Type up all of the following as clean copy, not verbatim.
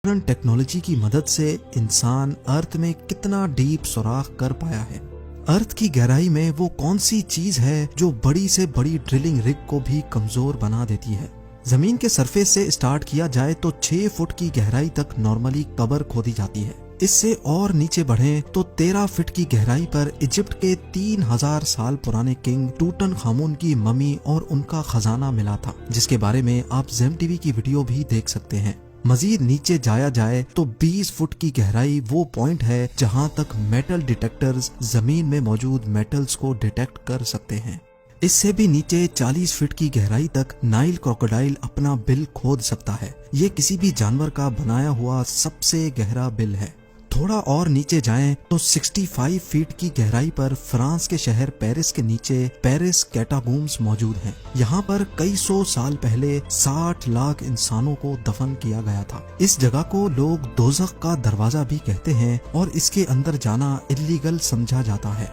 Modern technology की मदद से इंसान अर्थ में कितना डीप सुराख कर पाया है। अर्थ की गहराई में वो कौन सी चीज है जो बड़ी से बड़ी ड्रिलिंग रिग को भी कमजोर बना देती है। जमीन के सरफेस से स्टार्ट किया जाए तो 6 फुट की गहराई तक नॉर्मली कबर खोदी जाती है। इससे और नीचे बढ़े तो 13 फीट की गहराई पर इजिप्ट के 3000 साल पुराने किंग टूटनखामुन की ममी और उनका खजाना मिला था, जिसके बारे में आप जेम टीवी की वीडियो भी देख सकते हैं। मजीद नीचे जाया जाए तो 20 फुट की गहराई वो पॉइंट है जहां तक मेटल डिटेक्टर्स जमीन में मौजूद मेटल्स को डिटेक्ट कर सकते हैं। इससे भी नीचे 40 फीट की गहराई तक नाइल क्रोकोडाइल अपना बिल खोद सकता है। ये किसी भी जानवर का बनाया हुआ सबसे गहरा बिल है। थोड़ा और नीचे जाएं तो 65 फीट की गहराई पर फ्रांस के शहर पेरिस के नीचे पेरिस कैटाकॉम्ब्स मौजूद हैं। यहाँ पर कई सौ साल पहले 60 लाख इंसानों को दफन किया गया था। इस जगह को लोग दोज़ख का दरवाजा भी कहते हैं और इसके अंदर जाना इल्लीगल समझा जाता है।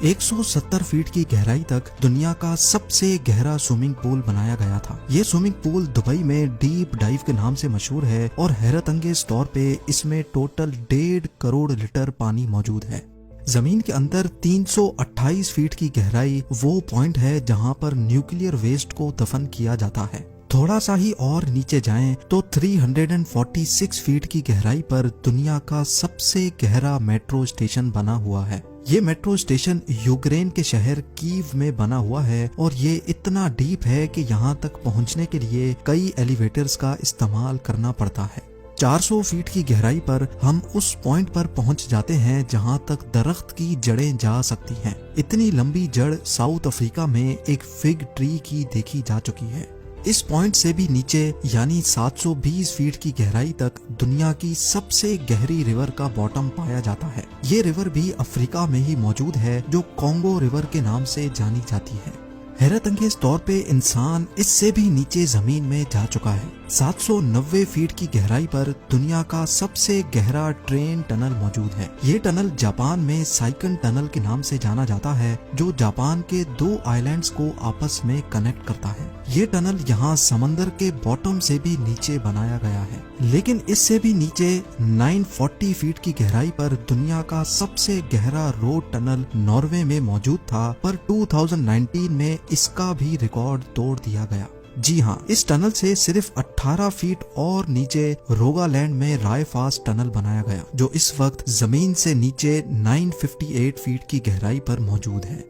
170 फीट की गहराई तक दुनिया का सबसे गहरा स्विमिंग पूल बनाया गया था। ये स्विमिंग पूल दुबई में डीप डाइव के नाम से मशहूर है और हैरत अंगेज तौर पे इसमें टोटल 1.5 करोड़ लीटर पानी मौजूद है। जमीन के अंदर 328 फीट की गहराई वो पॉइंट है जहां पर न्यूक्लियर वेस्ट को दफन किया जाता है। थोड़ा सा ही और नीचे जाएं तो 346 फीट की गहराई पर दुनिया का सबसे गहरा मेट्रो स्टेशन बना हुआ है। ये मेट्रो स्टेशन यूक्रेन के शहर कीव में बना हुआ है और ये इतना डीप है कि यहाँ तक पहुँचने के लिए कई एलिवेटर्स का इस्तेमाल करना पड़ता है। 400 फीट की गहराई पर हम उस पॉइंट पर पहुंच जाते हैं जहां तक दरख्त की जड़ें जा सकती हैं। इतनी लंबी जड़ साउथ अफ्रीका में एक फिग ट्री की देखी जा चुकी है। इस पॉइंट से भी नीचे यानी 720 फीट की गहराई तक दुनिया की सबसे गहरी रिवर का बॉटम पाया जाता है। ये रिवर भी अफ्रीका में ही मौजूद है जो कॉन्गो रिवर के नाम से जानी जाती है। हैरत अंगेज तौर पे इंसान इससे भी नीचे जमीन में जा चुका है। 790 फीट की गहराई पर दुनिया का सबसे गहरा ट्रेन टनल मौजूद है। ये टनल जापान में साइकन टनल के नाम से जाना जाता है जो जापान के 2 आइलैंड्स को आपस में कनेक्ट करता है। ये टनल यहाँ समंदर के बॉटम से भी नीचे बनाया गया है। लेकिन इससे भी नीचे 940 फीट की गहराई पर दुनिया का सबसे गहरा रोड टनल नॉर्वे में मौजूद था, पर 2019 में इसका भी रिकॉर्ड तोड़ दिया गया। जी हाँ, इस टनल से सिर्फ 18 फीट और नीचे रोगालैंड में रायफास्ट टनल बनाया गया जो इस वक्त जमीन से नीचे 958 फीट की गहराई पर मौजूद है।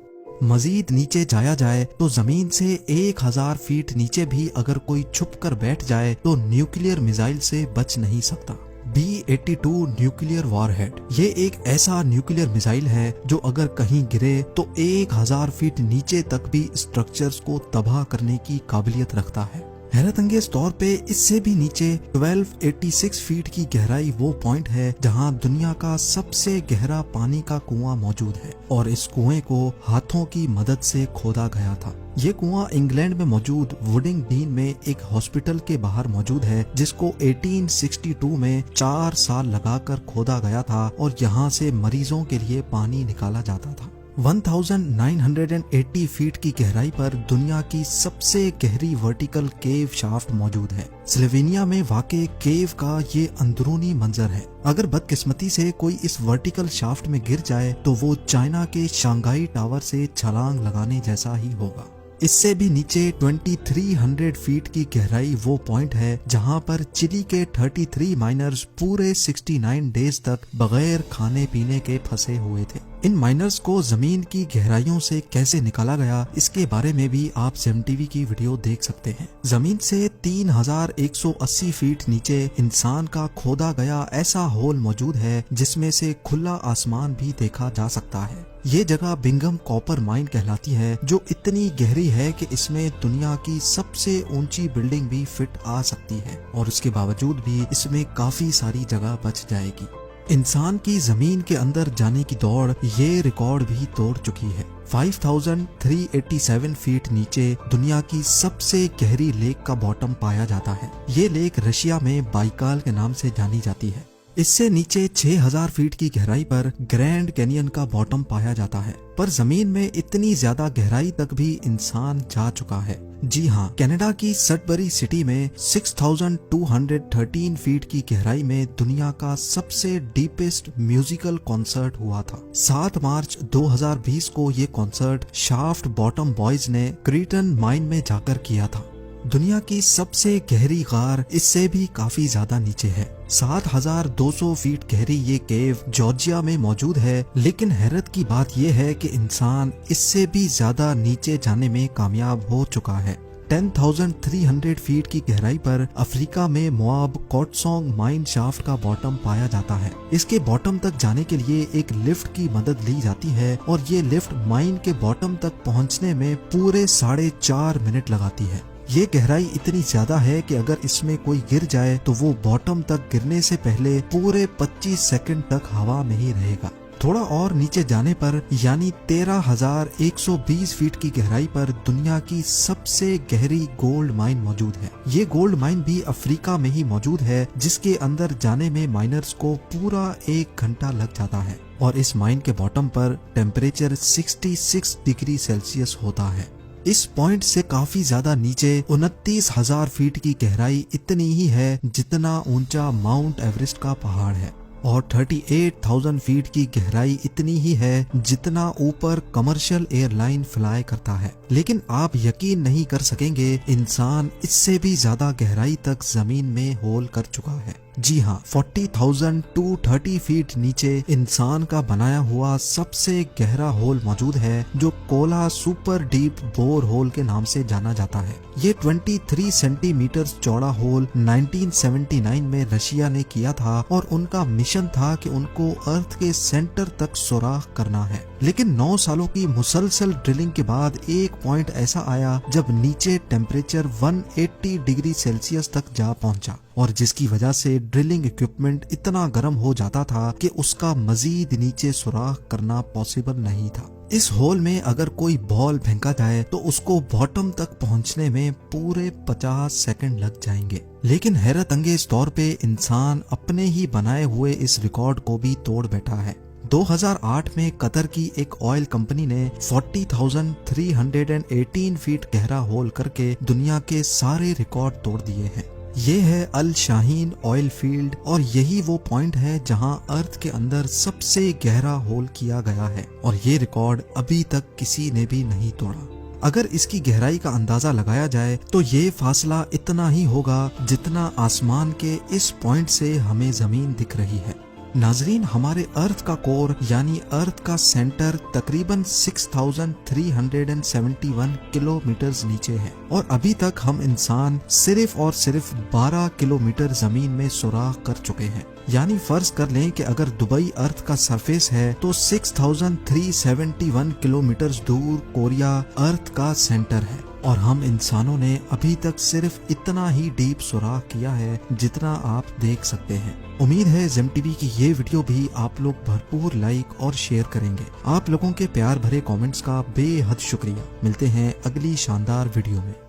मजीद नीचे जाया जाए तो जमीन से 1000 फीट नीचे भी अगर कोई छुप कर बैठ जाए तो न्यूक्लियर मिसाइल से बच नहीं सकता। B-82 न्यूक्लियर वॉरहेड ये एक ऐसा न्यूक्लियर मिसाइल है जो अगर कहीं गिरे तो 1000 फीट नीचे तक भी स्ट्रक्चर्स को तबाह करने की काबिलियत रखता है। हैरत अंगेज तौर पे इससे भी नीचे 1286 फीट की गहराई वो पॉइंट है जहां दुनिया का सबसे गहरा पानी का कुआं मौजूद है और इस कुएं को हाथों की मदद से खोदा गया था। ये कुआं इंग्लैंड में मौजूद वुडिंग डीन में एक हॉस्पिटल के बाहर मौजूद है जिसको 1862 में 4 साल लगाकर खोदा गया था और यहाँ से मरीजों के लिए पानी निकाला जाता था। 1980 फीट की गहराई पर दुनिया की सबसे गहरी वर्टिकल केव शाफ्ट मौजूद है। स्लोवेनिया में वाक़े केव का ये अंदरूनी मंजर है। अगर बदकिस्मती से कोई इस वर्टिकल शाफ्ट में गिर जाए तो वो चाइना के शंघाई टावर से छलांग लगाने जैसा ही होगा। इससे भी नीचे 2300 फीट की गहराई वो पॉइंट है जहां पर चिली के 33 माइनर्स पूरे 69 डेज तक बगैर खाने पीने के फंसे हुए थे। इन माइनर्स को जमीन की गहराइयों से कैसे निकाला गया इसके बारे में भी आप जेम टीवी की वीडियो देख सकते हैं। जमीन से 3180 फीट नीचे इंसान का खोदा गया ऐसा होल मौजूद है जिसमें से खुला आसमान भी देखा जा सकता है। ये जगह बिंगम कॉपर माइन कहलाती है जो इतनी गहरी है कि इसमें दुनिया की सबसे ऊंची बिल्डिंग भी फिट आ सकती है और उसके बावजूद भी इसमें काफी सारी जगह बच जाएगी। इंसान की जमीन के अंदर जाने की दौड़ ये रिकॉर्ड भी तोड़ चुकी है। 5387 फीट नीचे दुनिया की सबसे गहरी लेक का बॉटम पाया जाता है। ये लेक रशिया में बाइकाल के नाम से जानी जाती है। इससे नीचे 6000 फीट की गहराई पर ग्रैंड कैनियन का बॉटम पाया जाता है, पर जमीन में इतनी ज्यादा गहराई तक भी इंसान जा चुका है। जी हाँ, कनाडा की सडबरी सिटी में 6213 फीट की गहराई में दुनिया का सबसे डीपेस्ट म्यूजिकल कॉन्सर्ट हुआ था। 7 मार्च 2020 को ये कॉन्सर्ट शाफ्ट बॉटम बॉयज ने क्रीटन माइन में जाकर किया था। दुनिया की सबसे गहरी गार इससे भी काफी ज्यादा नीचे है। 7200 फीट गहरी ये केव जॉर्जिया में मौजूद है, लेकिन हैरत की बात यह है कि इंसान इससे भी ज्यादा नीचे जाने में कामयाब हो चुका है। 10,300 फीट की गहराई पर अफ्रीका में मोआब कोटसोंग माइन शाफ्ट का बॉटम पाया जाता है। इसके बॉटम तक जाने के लिए एक लिफ्ट की मदद ली जाती है और ये लिफ्ट माइन के बॉटम तक पहुंचने में पूरे 4.5 मिनट लगाती है। ये गहराई इतनी ज्यादा है कि अगर इसमें कोई गिर जाए तो वो बॉटम तक गिरने से पहले पूरे 25 सेकंड तक हवा में ही रहेगा। थोड़ा और नीचे जाने पर यानी 13,120 फीट की गहराई पर दुनिया की सबसे गहरी गोल्ड माइन मौजूद है। ये गोल्ड माइन भी अफ्रीका में ही मौजूद है, जिसके अंदर जाने में माइनर्स को पूरा 1 घंटा लग जाता है और इस माइन के बॉटम पर टेम्परेचर 66 डिग्री सेल्सियस होता है। इस पॉइंट से काफी ज्यादा नीचे 29,000 फीट की गहराई इतनी ही है जितना ऊंचा माउंट एवरेस्ट का पहाड़ है और 38,000 फीट की गहराई इतनी ही है जितना ऊपर कमर्शियल एयरलाइन फ्लाई करता है। लेकिन आप यकीन नहीं कर सकेंगे, इंसान इससे भी ज्यादा गहराई तक जमीन में होल कर चुका है। जी हाँ, 40,230 फीट नीचे इंसान का बनाया हुआ सबसे गहरा होल मौजूद है, जो Kola super deep bore hole के नाम से जाना जाता है। ये 23 सेंटीमीटर चौड़ा होल 1979 में रशिया ने किया था और उनका मिशन था कि उनको अर्थ के सेंटर तक सुराख करना है। लेकिन 9 सालों की मुसलसल ड्रिलिंग के बाद एक पॉइंट ऐसा आया जब नीचे टेम्परेचर 180 डिग्री सेल्सियस तक जा पहुंचा और जिसकी वजह से ड्रिलिंग इक्विपमेंट इतना गर्म हो जाता था कि उसका मजीद नीचे सुराख करना पॉसिबल नहीं था। इस होल में अगर कोई बॉल फेंका जाए तो उसको बॉटम तक पहुंचने में पूरे 50 सेकंड लग जाएंगे। लेकिन हैरत अंगेज तौर पे इंसान अपने ही बनाए हुए इस रिकॉर्ड को भी तोड़ बैठा है। 2008 में कतर की एक ऑयल कंपनी ने 40,318 फीट गहरा होल करके दुनिया के सारे रिकॉर्ड तोड़ दिए हैं। ये है अल शाहीन ऑयल फील्ड और यही वो पॉइंट है जहां अर्थ के अंदर सबसे गहरा होल किया गया है और ये रिकॉर्ड अभी तक किसी ने भी नहीं तोड़ा। अगर इसकी गहराई का अंदाजा लगाया जाए तो ये फासला इतना ही होगा जितना आसमान के इस पॉइंट से हमें जमीन दिख रही है। नाजरीन, हमारे अर्थ का कोर यानी अर्थ का सेंटर तकरीबन 6,371 किलोमीटर नीचे है और अभी तक हम इंसान सिर्फ और सिर्फ 12 किलोमीटर जमीन में सुराख कर चुके हैं। यानी फर्ज कर लें कि अगर दुबई अर्थ का सरफेस है तो 6,371 किलोमीटर दूर कोरिया अर्थ का सेंटर है और हम इंसानों ने अभी तक सिर्फ इतना ही डीप सुराख किया है जितना आप देख सकते हैं। उम्मीद है जेम टीवी की ये वीडियो भी आप लोग भरपूर लाइक और शेयर करेंगे। आप लोगों के प्यार भरे कमेंट्स का बेहद शुक्रिया। मिलते हैं अगली शानदार वीडियो में।